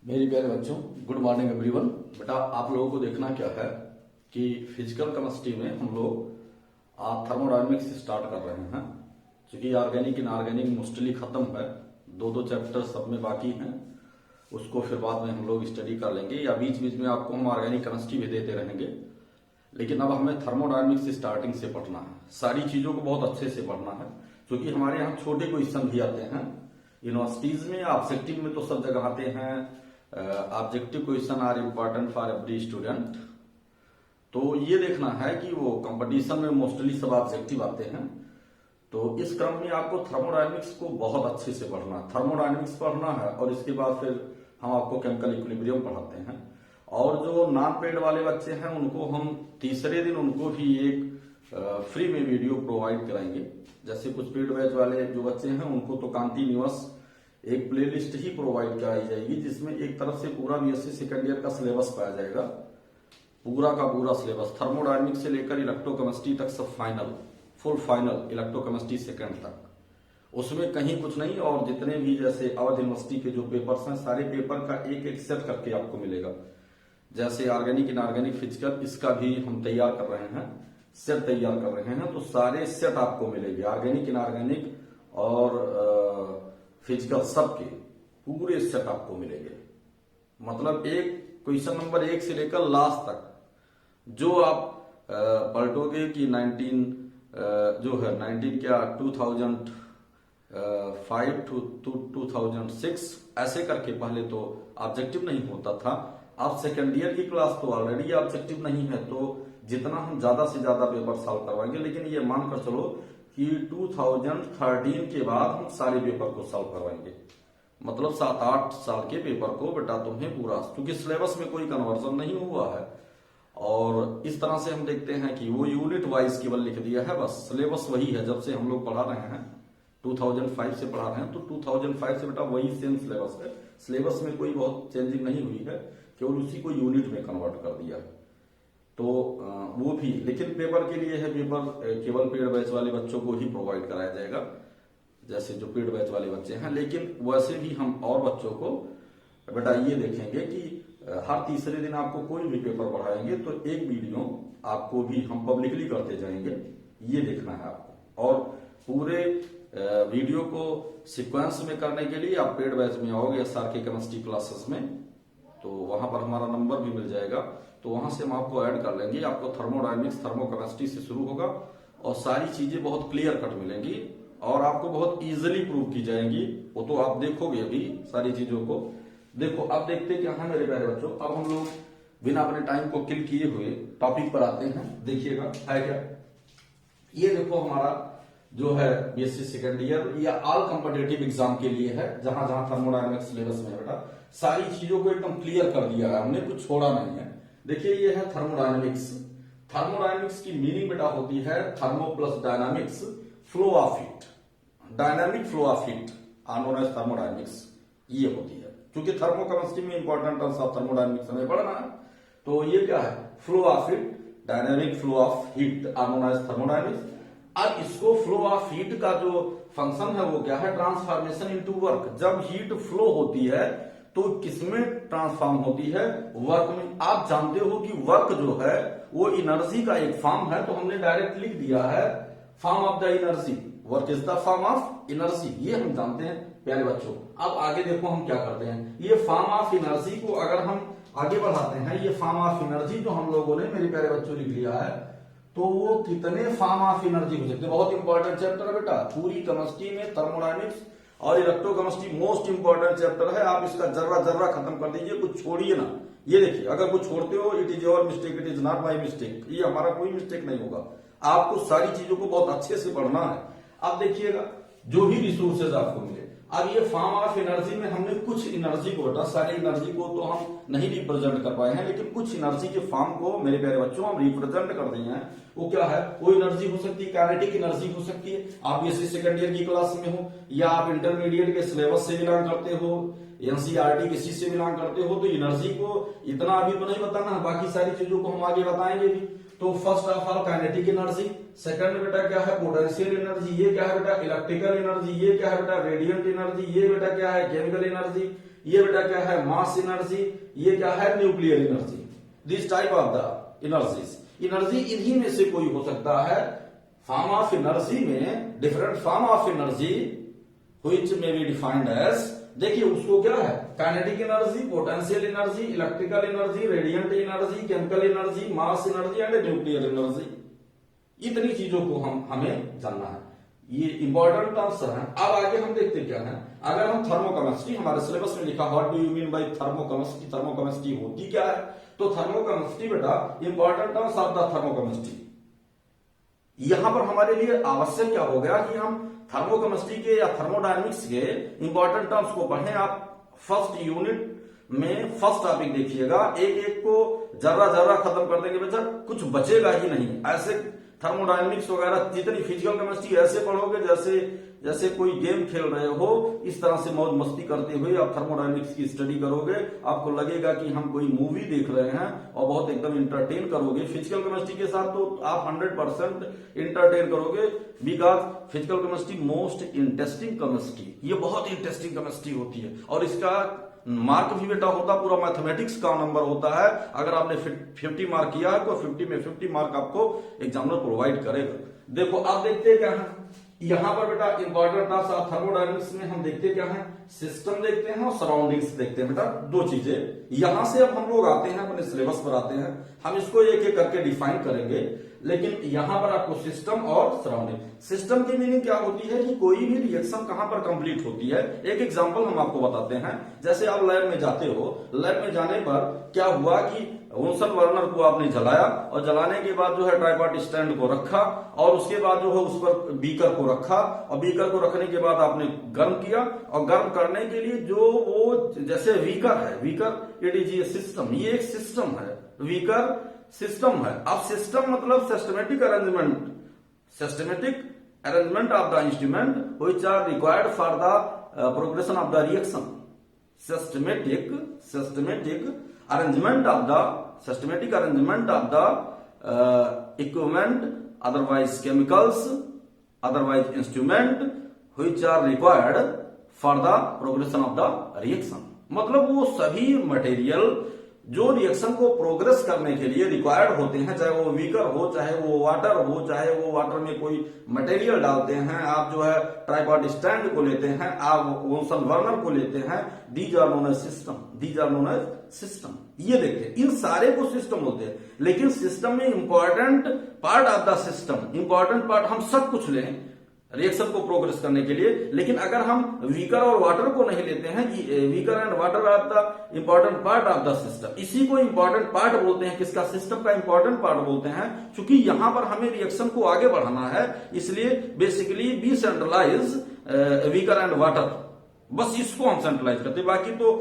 मेरी प्यारे बच्चों, गुड मॉर्निंग एवरीवन। बेटा, आप लोगों को देखना क्या है कि फिजिकल केमिस्ट्री में हम लोग थर्मोडायनेमिक्स से स्टार्ट कर रहे हैं। क्योंकि ऑर्गेनिक इनऑर्गेनिक मोस्टली खत्म है, दो चैप्टर सब में बाकी हैं, उसको फिर बाद में हम लोग स्टडी कर लेंगे या बीच बीच में आपको हम ऑर्गेनिक केमिस्ट्री भी देते रहेंगे। लेकिन अब हमें थर्मोडायनेमिक्स से स्टार्टिंग से पढ़ना है, सारी चीजों को बहुत अच्छे से पढ़ना है। क्योंकि हमारे यहाँ छोटे क्वेश्चन भी आते हैं यूनिवर्सिटीज में, ऑब्जेक्टिव में तो सब जगह आते हैं। Objective question are important for every student. तो ये देखना है कि वो कंपटीशन में मोस्टली सब ऑब्जेक्टिव आते हैं। तो इस क्रम में आपको थर्मोडायनेमिक्स को बहुत अच्छे से पढ़ना है, थर्मोडायनेमिक्स पढ़ना है और इसके बाद फिर हम आपको केमिकल इक्विलिब्रियम पढ़ाते हैं। और जो नॉन पेड वाले बच्चे हैं उनको हम तीसरे दिन उनको भी एक फ्री में वीडियो प्रोवाइड कराएंगे। जैसे कुछ पेड बैच वाले जो बच्चे हैं उनको तो कंटिन्यूअस एक प्लेलिस्ट ही प्रोवाइड कराई जाएगी, जिसमें एक तरफ से पूरा बीएससी सेकेंड ईयर का सिलेबस पाया जाएगा, पूरा का पूरा सिलेबस थर्मोडायनेमिक्स से लेकर इलेक्ट्रोकेमिस्ट्री तक सब final, full final electrochemistry second तक, उसमें कहीं कुछ नहीं। और जितने भी जैसे अवध यूनिवर्सिटी के जो पेपर्स हैं, सारे पेपर का एक एक सेट करके आपको मिलेगा। जैसे ऑर्गेनिक इनऑर्गेनिक फिजिकल, इसका भी हम तैयार कर रहे हैं, सेट तैयार कर रहे हैं। तो सारे सेट आपको मिलेंगे, ऑर्गेनिक इनऑर्गेनिक और फिजिकल सबके पूरे सेट आपको मिलेंगे। मतलब एक क्वेश्चन नंबर 1 से लेकर लास्ट तक जो आप पलटोगे कि 19 जो है 19 क्या 2005 टू 2006 ऐसे करके पहले तो ऑब्जेक्टिव नहीं होता था। अब सेकेंड ईयर की क्लास तो ऑलरेडी ऑब्जेक्टिव नहीं है, तो जितना हम ज्यादा से ज्यादा पेपर सॉल्व करवाएंगे। लेकिन ये मानकर चलो कि 2013 के बाद हम सारे पेपर को सॉल्व करवाएंगे। मतलब 7-8 साल के पेपर को बेटा तुम्हें पूरा, क्योंकि सिलेबस में कोई कन्वर्जन नहीं हुआ है। और इस तरह से हम देखते हैं कि वो यूनिट वाइज केवल लिख दिया है, बस सिलेबस वही है। जब से हम लोग पढ़ा रहे हैं 2005 से पढ़ा रहे हैं, तो 2005 से बेटा वही सेम सिलेबस है। सिलेबस में कोई बहुत चेंजिंग नहीं हुई है, केवल उसी को यूनिट में कन्वर्ट कर दिया है। तो वो भी, लेकिन पेपर के लिए है, पेपर केवल पेड बैच वाले बच्चों को ही प्रोवाइड कराया जाएगा, जैसे जो पेड बैच वाले बच्चे हैं। लेकिन वैसे भी हम और बच्चों को बेटा ये देखेंगे कि हर तीसरे दिन आपको कोई भी पेपर पढ़ाएंगे तो एक वीडियो आपको भी हम पब्लिकली करते जाएंगे, ये देखना है आपको। और पूरे वीडियो को सिक्वेंस में करने के लिए आप पेड बैच में आओगे एसआर के केमिस्ट्री क्लासेस में, तो वहां पर हमारा नंबर भी मिल जाएगा, तो वहां से हम आपको ऐड कर लेंगे। आपको थर्मोडायनेमिक्स थर्मोकेमिस्ट्री से शुरू होगा और सारी चीजें बहुत क्लियर कट मिलेंगी और आपको बहुत इजीली प्रूव की जाएंगी। वो तो आप देखोगे अभी सारी चीजों को। देखो, अब देखते क्या है मेरे प्यारे बच्चों, अब हम लोग बिना अपने टाइम को किल किए हुए टॉपिक पर आते हैं। देखिएगा है क्या, ये देखो हमारा जो है बीएससी सेकेंड ईयर या ऑल कॉम्पिटिटिव एग्जाम के लिए है, जहां जहां थर्मोडायनेमिक्स सिलेबस में बेटा सारी चीजों को एकदम क्लियर कर दिया है हमने, कुछ छोड़ा नहीं है। देखिए ये है थर्मोडायनेमिक्स। थर्मोडायनेमिक्स की मीनिंग बेटा होती है thermo plus dynamics flow of heat, dynamic flow of heat known as thermodynamics, ये होती है। क्योंकि थर्मोकेमिस्ट्री में इंपॉर्टेंट टर्म्स ऑफ थर्मोडायनेमिक्स हमें पढ़ना है, तो ये क्या है, flow of heat, dynamic flow of heat known as thermodynamics. अब इसको फ्लो ऑफ हीट का जो फंक्शन है वो क्या है, ट्रांसफॉर्मेशन इनटू वर्क। जब हीट फ्लो होती है तो किसमें ट्रांसफॉर्म होती है, वर्क में। आप जानते हो कि वर्क जो है वो एनर्जी का एक फॉर्म है, तो हमने डायरेक्ट लिख दिया है form of the energy, work is the form of energy, ये हम जानते हैं प्यारे बच्चों। अब आगे देखो हम क्या करते हैं, ये फॉर्म ऑफ एनर्जी को अगर हम आगे बढ़ाते हैं, ये फॉर्म ऑफ एनर्जी जो हम लोगों ने मेरे प्यारे बच्चों लिख लिया है, तो वो कितने फॉर्म ऑफ एनर्जी हो सकते हैं। बहुत इंपॉर्टेंट चैप्टर है बेटा, पूरी केमिस्ट्री में थर्मोडायनेमिक्स और इलेक्ट्रोकेमिस्ट्री मोस्ट इंपॉर्टेंट चैप्टर है। आप इसका जर्रा जर्रा खत्म कर दीजिए, कुछ छोड़िए ना। ये देखिए, अगर कुछ छोड़ते हो it is your mistake, it is not my mistake, ये हमारा कोई मिस्टेक नहीं होगा। आपको सारी चीजों को बहुत अच्छे से पढ़ना है। अब देखिएगा जो भी रिसोर्सेज आपको मिले, अब ये फॉर्म ऑफ एनर्जी में हमने कुछ एनर्जी को बेटा, सारी एनर्जी को तो हम नहीं रिप्रेजेंट कर पाए हैं, लेकिन कुछ एनर्जी के फॉर्म को मेरे प्यारे बच्चों हम रिप्रेजेंट कर दिए हैं। वो क्या है, वो एनर्जी हो सकती है, काइनेटिक एनर्जी हो सकती है। आप बीएससी सेकेंड ईयर की क्लास में हो या आप इंटरमीडिएट के सिलेबस से बिलोंग करते हो, एनसीईआरटी किसी से बिलोंग करते हो, तो एनर्जी को इतना अभी तो नहीं बताना, बाकी सारी चीजों को हम आगे बताएंगे भी। तो first of all kinetic energy, second बेटा क्या है पोटेंशियल एनर्जी, ये क्या है बेटा इलेक्ट्रिकल एनर्जी, ये क्या है बेटा रेडिएंट एनर्जी, ये बेटा क्या है केमिकल एनर्जी, ये बेटा क्या है मास एनर्जी, ये क्या है nuclear energy. This type of the energies, energy इन्हीं में से कोई हो सकता है। फॉर्म ऑफ एनर्जी में different form of energy which में बी डिफाइंड एज, देखिए उसको क्या है kinetic energy, potential energy, electrical energy, radiant energy, chemical energy, mass energy and nuclear energy. इतनी चीजों को हमें जानना है, ये इंपॉर्टेंट टर्म्स हैं। अब आगे हम देखते क्या है, अगर हम थर्मोकेमिस्ट्री, हमारे सिलेबस में लिखा what do you mean by thermochemistry, thermochemistry होती क्या है, तो थर्मोकेमिस्ट्री बेटा important terms of the thermochemistry. यहां पर हमारे लिए आवश्यक क्या हो गया कि हम थर्मोकेमिस्ट्री के या थर्मोडायनेमिक्स के इंपॉर्टेंट टर्म्स को पढ़ें। आप फर्स्ट यूनिट में फर्स्ट टॉपिक देखिएगा, एक एक को जर्रा जर्रा खत्म कर देंगे बेटा, कुछ बचेगा ही नहीं। ऐसे थर्मोडायनेमिक्स वगैरह जितनी फिजिकल केमिस्ट्री ऐसे पढ़ोगे जैसे जैसे कोई गेम खेल रहे हो, इस तरह से मौज मस्ती करते हुए आप थर्मोडायनेमिक्स की स्टडी करोगे, आपको लगेगा कि हम कोई मूवी देख रहे हैं और बहुत एकदम इंटरटेन करोगे। फिजिकल केमिस्ट्री के साथ तो आप 100% इंटरटेन करोगे, because physical chemistry most interesting chemistry, ये बहुत इंटरेस्टिंग केमिस्ट्री होती है। और इसका मार्क भी बेटा होता पूरा मैथमेटिक्स का नंबर होता है। अगर आपने 50 मार्क किया है तो 50 में 50 मार्क आपको एग्जामिनर प्रोवाइड करेगा। देखो आप देखते क्या है, यहां पर बेटा इंपॉर्टेंट टर्म्स ऑफ थर्मोडायनेमिक्स में हम देखते क्या है, सिस्टम देखते हैं और सराउंडिंग्स देखते हैं बेटा, दो चीजें। यहां से अब हम लोग आते हैं अपने सिलेबस पर आते हैं, हम इसको एक एक करके डिफाइन करेंगे। लेकिन यहां पर आपको सिस्टम और सराउंडिंग, सिस्टम की मीनिंग क्या होती है कि कोई भी रिएक्शन कहां पर कंप्लीट होती है। एक एग्जांपल हम आपको बताते हैं, जैसे आप लैब में जाते हो, लैब में जाने पर क्या हुआ कि वुन्सन बर्नर को आपने जलाया और जलाने के बाद जो है ट्राइपॉड स्टैंड को रखा और उसके बाद जो है उस पर बीकर को रखा और बीकर को रखने के बाद आपने गर्म किया और गर्म करने के लिए जो वो जैसे वीकर है, weaker it is a system, ये एक सिस्टम है, वीकर सिस्टम है। अब सिस्टम मतलब systematic arrangement, systematic arrangement of the instrument which are required for the progression of the reaction. Systematic arrangement of the systematic arrangement of the equipment, otherwise chemicals, otherwise instrument which are required for the progression of the reaction। मतलब वो सभी material जो reaction को progress करने के लिए required होते हैं, चाहे वो वीकर हो, चाहे वो वाटर हो, चाहे वो वाटर में कोई मटेरियल डालते हैं, आप जो है ट्राइपॉड स्टैंड को लेते हैं, आप वुन्सन बर्नर को लेते हैं, these are known as system, these are known as system. ये देखते इन सारे को सिस्टम होते हैं। लेकिन सिस्टम में important part of the system, important part हम सब कुछ लें रिएक्शन को प्रोग्रेस करने के लिए, लेकिन अगर हम वीकर और वाटर को नहीं लेते हैं, beaker and water are the important part of the system, इसी को इंपॉर्टेंट पार्ट बोलते हैं। किसका? सिस्टम का इंपॉर्टेंट पार्ट बोलते हैं। क्योंकि यहां पर हमें रिएक्शन को आगे बढ़ाना है, इसलिए basically we centralize beaker and water, बस इसको हम सेंट्रलाइज करते हैं। बाकी तो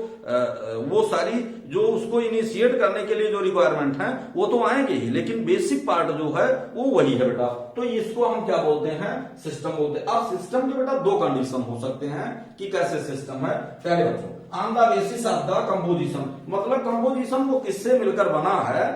वो सारी जो उसको इनिशिएट करने के लिए जो रिक्वायरमेंट है वो तो आएंगे ही, लेकिन बेसिक पार्ट जो है वो वही है बेटा। तो इसको हम क्या बोलते हैं? सिस्टम बोलते हैं। अब सिस्टम के बेटा दो कंडीशन हो सकते हैं कि कैसे सिस्टम है। पहले बच्चों on the basis of the composition, मतलब कंपोजिशन वो किससे मिलकर बना है,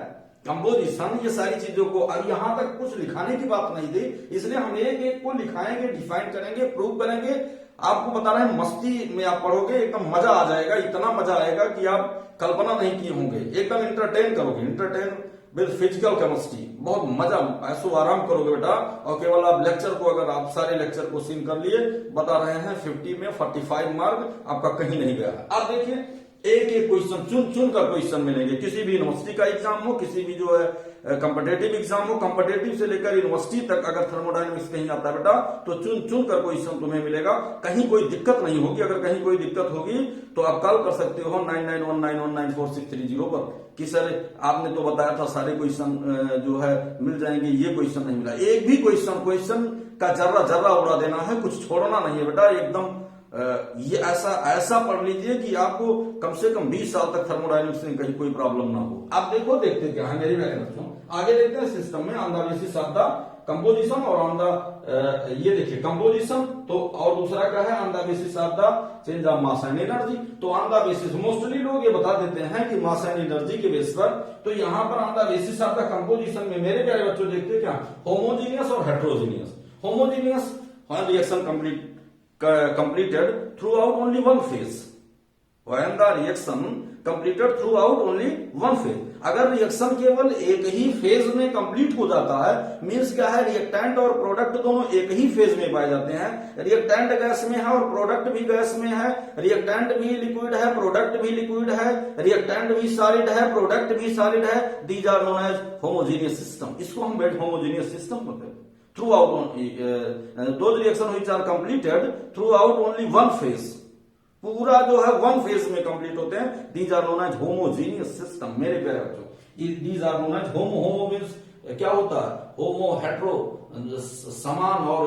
कंपोजिशन, ये सारी चीजों को। अब यहां तक कुछ लिखाने की बात नहीं थी, इसलिए हम एक एक को लिखाएंगे, डिफाइन करेंगे, प्रूव करेंगे। आपको बता रहे हैं मस्ती में आप पढ़ोगे, एकदम मजा आ जाएगा, इतना मजा आएगा कि आप कल्पना नहीं किए होंगे। एकदम इंटरटेन करोगे, इंटरटेन विद फिजिकल केमिस्ट्री, बहुत मजा, ऐसो आराम करोगे बेटा। और केवल आप लेक्चर को, अगर आप सारे लेक्चर को सीन कर लिए, बता रहे हैं 50 में 45 मार्क आपका कहीं नहीं गया है। आप देखिए एक एक क्वेश्चन चुन चुन कर क्वेश्चन मिलेंगे, किसी भी यूनिवर्सिटी का एग्जाम हो, किसी भी जो है कॉम्पिटेटिव एग्जाम हो, कॉम्पिटेटिव से लेकर यूनिवर्सिटी तक अगर थर्मोडायनेमिक्स कहीं आता है बेटा तो चुन चुन कर क्वेश्चन तुम्हें मिलेगा, कहीं कोई दिक्कत नहीं होगी। अगर कहीं कोई दिक्कत होगी तो आप कॉल कर सकते हो 9919194630 पर कि सर आपने तो बताया था सारे क्वेश्चन जो है मिल जाएंगे, ये क्वेश्चन नहीं मिला। एक भी क्वेश्चन का जर्रा जर्रा उड़ा देना है, कुछ छोड़ना नहीं है बेटा। एकदम ये ऐसा पढ़ लीजिए कि आपको कम से कम 20 साल तक थर्मोडायनेमिक्स में कहीं कोई प्रॉब्लम ना हो। आप देखो, देखते क्या है मेरी प्यारे बच्चों, आगे देखते हैं सिस्टम में on the basis of the composition और ऑन द ये देखिए कंपोजिशन तो, और दूसरा क्या है on the basis of the change of mass and energy. तो ऑन द बेसिस मोस्टली लोग ये बता देते हैं कि मास एंड एनर्जी के बेस पर। तो यहां पर on the basis of the composition में मेरे प्यारे बच्चों देखते क्या, होमोजीनियस और heterogeneous. Homogeneous reaction completed throughout only one phase, when the reaction completed throughout only one phase. अगर रिएक्शन केवल एक ही फेज में कंप्लीट हो जाता है, मींस क्या है, रिएक्टेंट और प्रोडक्ट दोनों एक ही फेज में पाए जाते हैं। रिएक्टेंट गैस में है और प्रोडक्ट भी गैस में है, रिएक्टेंट भी लिक्विड है, प्रोडक्ट भी लिक्विड है, रिएक्टेंट भी सॉलिड है, प्रोडक्ट भी सॉलिड है। These are known as homogeneous system. इसको हम वेट होमोजीनियस सिस्टम बोलते हैं। Throughout those reaction which are completed throughout only one phase, पूरा जो है वन फेज में कंप्लीट होते हैं। These are known as homogeneous system. मेरे प्यारे बच्चों, these are known as homo means क्या होता है, होमो हेट्रो, समान और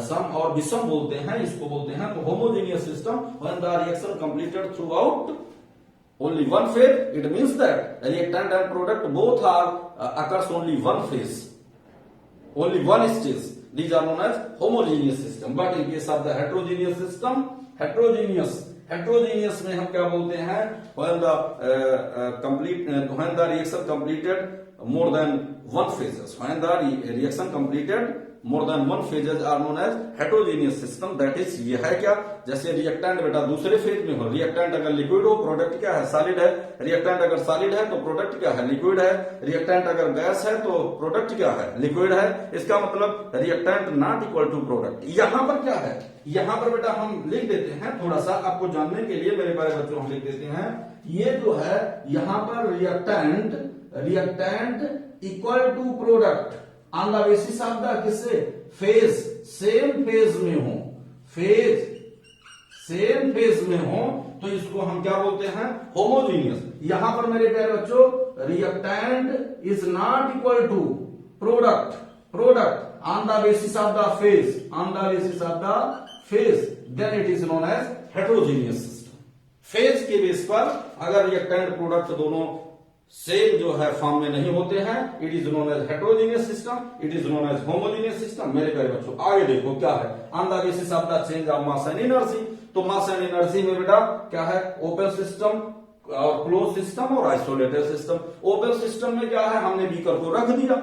सम और विषम बोलते हैं, इसको बोलते हैं। तो homogeneous system when the reaction completed through out only one phase, it means that reactant and product both are occurs only one phase, only one stage. These are known as homogeneous system. But in case of the heterogeneous system, heterogeneous में हम क्या बोलते हैं, when the reaction completed more than one phases, when the reaction completed more than one phases are known as heterogeneous system. That is, ये है क्या, जैसे reactant बेटा दूसरे फेज में हो, रिएक्टेंट अगर लिक्विड हो, प्रोडक्ट क्या है, सॉलिड है। रिएक्टेंट अगर सॉलिड है तो प्रोडक्ट क्या है, लिक्विड है। रिएक्टेंट अगर गैस है तो प्रोडक्ट क्या है, लिक्विड है। इसका मतलब reactant not equal to product. यहां पर क्या है, यहां पर बेटा हम लिख देते हैं, थोड़ा सा आपको जानने के लिए मेरे प्यारे बच्चों हम लिख देते हैं, ये जो है यहां पर reactant equal to product on the basis of the किससे, फेज, सेम फेज में हो, सेम फेज में हो, तो इसको हम क्या बोलते हैं, होमोजीनियस। यहां पर मेरे प्यारे बच्चों reactant is not equal to product on the basis of the phase, then it is known as heterogeneous system. Phase के बेस पर अगर रिएक्टेंट प्रोडक्ट दोनों सेम जो है फॉर्म में नहीं होते हैं, it is known as heterogeneous system, it is known as homogeneous system. मेरे प्यारे बच्चों आगे देखो क्या है, on the basis of the change of mass and energy. तो मास एंड एनर्जी में बेटा क्या है, ओपन सिस्टम और क्लोज सिस्टम और आइसोलेटेड सिस्टम। ओपन सिस्टम में क्या है, हमने बीकर को रख दिया,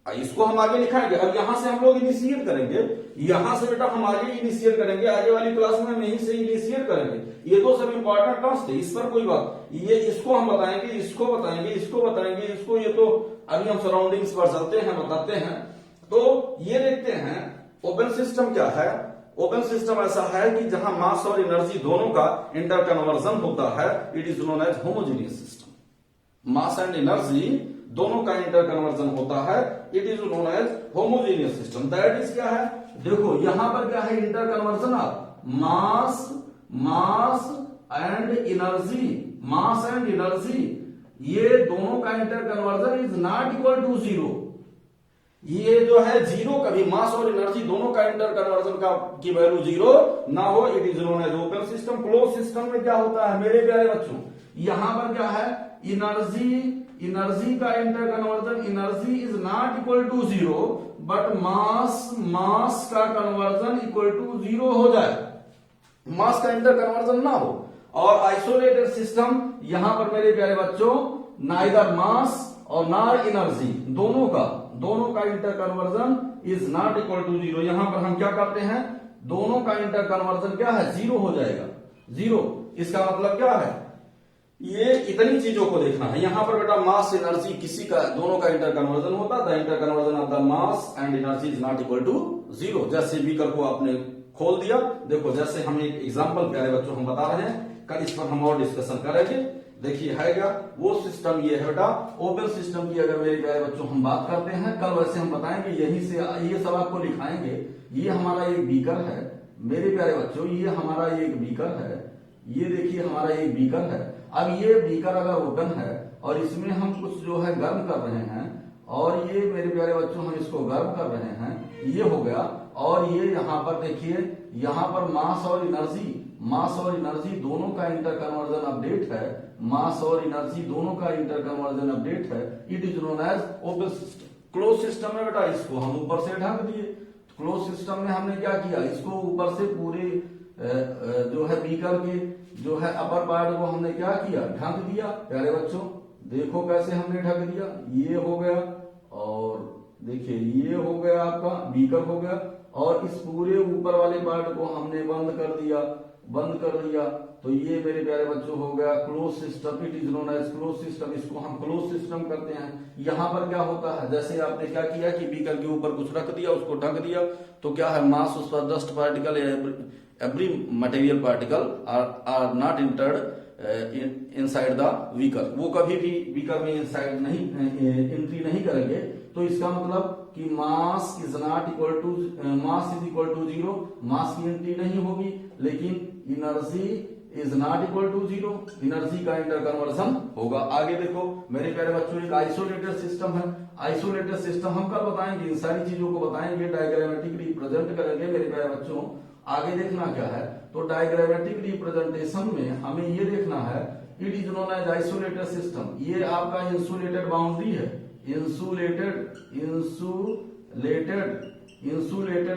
इसको हम आगे लिखाएंगे। अब यहां से हम लोग इनिशिएट करेंगे, यहां से बेटा हम आगे इनिशिएट करेंगे, आगे वाली क्लास में हम यहीं से इनिशिएट करेंगे। ये तो सब इंपॉर्टेंट टर्म्स थे, इस पर कोई बात, ये इसको हम बताएंगे, इसको बताएंगे, इसको बताएंगे, इसको, ये तो अभी हम सराउंडिंग्स पर चलते हैं, बताते हैं। तो ये देखते हैं ओपन सिस्टम क्या है। ओपन सिस्टम ऐसा है कि जहां मास और एनर्जी दोनों का इंटर कन्वर्जन होता है, it is known as homogeneous system. Mass and energy दोनों का इंटर कन्वर्जन होता है, it is known as homogeneous system. That is क्या है, देखो यहां पर क्या है, interconversion of mass and energy, ये दोनों का interconversion is not equal to zero. ये जो है जीरो, कभी मास और एनर्जी दोनों का इंटर कन्वर्जन का की वैल्यू जीरो ना हो, it is known as open system. Close system में क्या होता है मेरे प्यारे बच्चों, यहां पर क्या है, एनर्जी का interconversion, energy is not equal to zero, but mass का कन्वर्जन इक्वल टू जीरो हो जाए, मास का इंटर कन्वर्जन ना हो। और आइसोलेटेड सिस्टम, यहां पर मेरे प्यारे बच्चों नाइदर मास और ना एनर्जी दोनों का interconversion is not equal to zero. यहां पर हम क्या करते हैं, दोनों का इंटर कन्वर्जन क्या है, जीरो हो जाएगा, जीरो। इसका मतलब क्या है, ये इतनी चीजों को देखना है। यहां पर बेटा मास एनर्जी किसी का, दोनों का इंटर कन्वर्जन होता है, the interconversion of the mass and energy is not equal to zero. जैसे बीकर को आपने खोल दिया, देखो जैसे हम एक एग्जांपल प्यारे बच्चों हम बता रहे हैं, कल इस पर हम और डिस्कशन करेंगे। देखिए है क्या, वो सिस्टम ये है बेटा ओपन सिस्टम की। अगर मेरे प्यारे बच्चों हम बात करते हैं, कल वैसे हम बताएंगे, यहीं से ये सब आपको लिखाएंगे। ये हमारा एक बीकर है मेरे प्यारे बच्चों, ये हमारा एक बीकर है, ये देखिए हमारा एक बीकर है। अब ये बीकर अगर ओपन है और इसमें हम कुछ जो है गर्म कर रहे हैं, और ये मेरे प्यारे बच्चों हम इसको गर्म कर रहे हैं, ये हो गया। और ये यहाँ पर देखिए, यहाँ पर मास और एनर्जी दोनों का इंटर कन्वर्जन अपडेट है, मास और एनर्जी दोनों का इंटर कन्वर्जन अपडेट है, it is known as open system. Close system में बेटा इसको हम ऊपर से ढक दिए। क्लोज सिस्टम में हमने क्या किया, इसको ऊपर से पूरे जो है बीकर के जो है अपर पार्ट को हमने क्या किया, ढक दिया। प्यारे बच्चों देखो कैसे हमने ढक दिया, ये हो गया, और देखिए ये हो गया आपका बीकर हो गया, और इस पूरे ऊपर वाले पार्ट को हमने बंद कर दिया। तो ये मेरे प्यारे बच्चों हो गया close system, it is known as close system, इसको हम क्लोज सिस्टम करते हैं। यहाँ पर क्या होता है, जैसे आपने क्या किया कि बीकर के ऊपर कुछ रख दिया, उसको ढक दिया, तो क्या है मास उस पर dust particle, every material particle are not entered inside the beaker, वो कभी भी बीकर में इनसाइड नहीं एंट्री नहीं करेंगे। तो इसका मतलब कि mass is not equal to, mass is equal to zero, mass की एंट्री नहीं होगी, लेकिन energy is not equal to zero, energy का इंटर कन्वर्सन होगा। आगे देखो मेरे प्यारे बच्चों, एक आइसोलेटेड सिस्टम है। आइसोलेटेड सिस्टम हम कल बताएंगे, इन सारी चीजों को बताएंगे, डायग्रामेटिक रिप्रेजेंट करेंगे मेरे प्यारे बच्चों। आगे देखना क्या है, तो डायग्रामेटिक रिप्रेजेंटेशन में हमें ये देखना है, it is known as isolated system. ये आपका इंसुलेटेड बाउंड्री है, इंसुलेटेड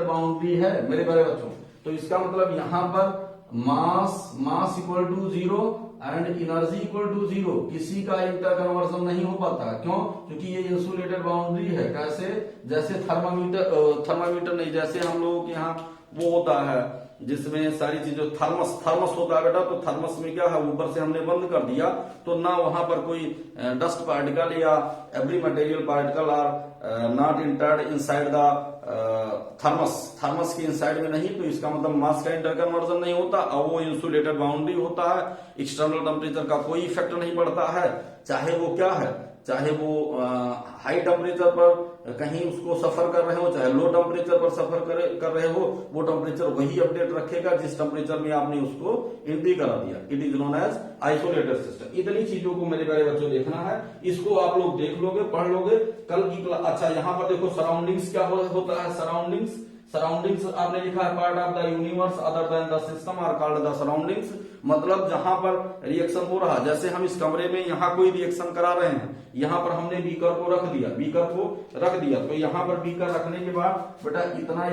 बाउंड्री है मेरे प्यारे बच्चों। तो इसका मतलब यहां पर mass equal to zero and energy equal to zero, किसी का इंटर कन्वर्सन नहीं हो पाता। क्यों? क्योंकि ये इंसुलेटेड बाउंड्री है। कैसे? जैसे थर्मामीटर नहीं, जैसे हम लोगों के यहाँ वो होता है जिसमें सारी चीजें, थर्मस होता है बेटा, तो थर्मस में क्या है, ऊपर से हमने बंद कर दिया तो ना वहां पर कोई डस्ट पार्टिकल या every material particle are not entered inside the thermos के इनसाइड में नहीं, तो इसका मतलब मास का इंटर कन्वर्जन नहीं होता और वो इंसुलेटेड बाउंड्री होता है। एक्सटर्नल टेम्परेचर का कोई इफेक्ट नहीं पड़ता है, चाहे वो क्या है, चाहे वो हाई टेम्परेचर पर कहीं उसको सफर कर रहे हो, चाहे लो टेम्परेचर पर सफर कर रहे हो, वो टेम्परेचर वही अपडेट रखेगा जिस टेम्परेचर में आपने उसको एंट्री करा दिया। It is known as isolated system. इतनी चीजों को मेरे प्यारे बच्चों देखना है, इसको आप लोग देख लोगे, पढ़ लोगे कल की क्लास। अच्छा यहाँ पर देखो सराउंडिंग्स क्या होता है, सराउंडिंग्स आपने लिखा है part of the universe other than the system are called the surroundings. मतलब जहां पर रिएक्शन हो रहा, जैसे हम इस कमरे में यहाँ कोई रिएक्शन करा रहे हैं, यहाँ पर हमने बीकर को रख दिया, तो यहाँ पर बीकर रखने के बाद बेटा इतना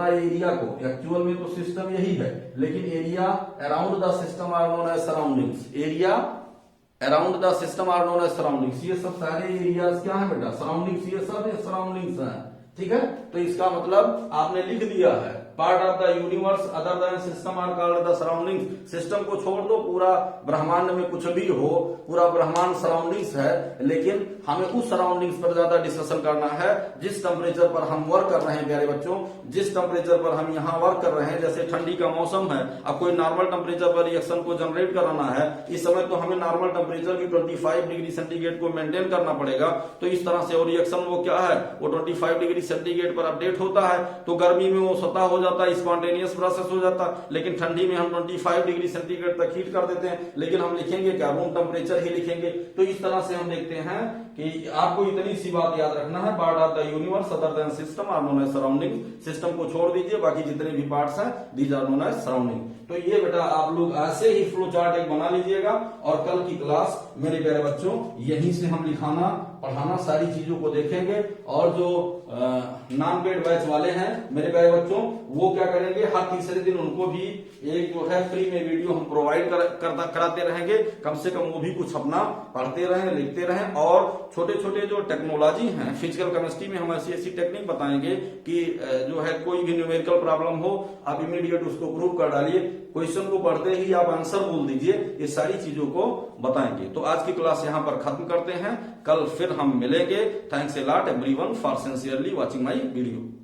एरिया को, एक्चुअल में तो सिस्टम यही है, लेकिन area around the system are known as surroundings, area around the system are known as surroundings. ये सब सारे एरियाज क्या है बेटा, सराउंडिंग्स, ये सब सराउंडिंग्स है। ठीक है, तो इसका मतलब आपने लिख दिया है part of the universe other than system are called the surroundings. System को छोड़ दो, पूरा ब्रह्मांड में कुछ भी हो, पूरा ब्रह्मांड सराउंडिंग्स है, लेकिन हमें उस सराउंडिंग्स पर ज्यादा डिस्कशन करना है जिस टेम्परेचर पर हम वर्क कर रहे हैं प्यारे बच्चों, जिस टेम्परेचर पर हम यहाँ वर्क कर रहे हैं। जैसे ठंडी का मौसम है, अब कोई नॉर्मल टेम्परेचर पर रिएक्शन को जनरेट कराना है, इस समय तो हमें नॉर्मल टेम्परेचर भी 25 डिग्री सेंटीग्रेड को मेंटेन करना पड़ेगा। तो इस तरह से, और रिएक्शन वो क्या है, वो 25 डिग्री सेंटीग्रेड पर अपडेट होता है, तो गर्मी में वो स्वतः हो जाता है, स्पॉन्टेनियस प्रोसेस हो जाता है। लेकिन ठंडी में हम 25 डिग्री सेंटीग्रेड तक हीट कर देते हैं, लेकिन हम लिखेंगे क्या, रूम टेम्परेचर ही लिखेंगे। तो इस तरह से हम देखते हैं कि आपको इतनी सी बात याद रखना है, part of the universe other than system are known as surrounding. System को छोड़ दीजिए, बाकी जितने भी पार्ट्स हैं these are known as surrounding. तो ये बेटा आप लोग ऐसे ही फ्लो चार्ट एक बना लीजिएगा, और कल की क्लास मेरे प्यारे बच्चों यहीं से हम लिखाना पढ़ाना सारी चीजों को देखेंगे। और जो नॉन पेड बैच वाले हैं मेरे प्यारे बच्चों, वो क्या करेंगे, हर तीसरे दिन उनको भी एक जो है फ्री में वीडियो हम प्रोवाइड कराते रहेंगे। कम से कम वो भी कुछ अपना पढ़ते रहें, लिखते रहें, और छोटे छोटे जो टेक्नोलॉजी हैं, फिजिकल केमिस्ट्री में हम ऐसी टेक्निक बताएंगे कि जो है कोई भी न्यूमेरिकल प्रॉब्लम हो, आप इमीडिएट उसको प्रूव कर डालिए, क्वेश्चन को पढ़ते ही आप आंसर बोल दीजिए, ये सारी चीजों को बताएंगे। तो आज की क्लास यहाँ पर खत्म करते हैं, कल फिर हम मिलेंगे। Thanks a lot everyone for sincerely watching my video.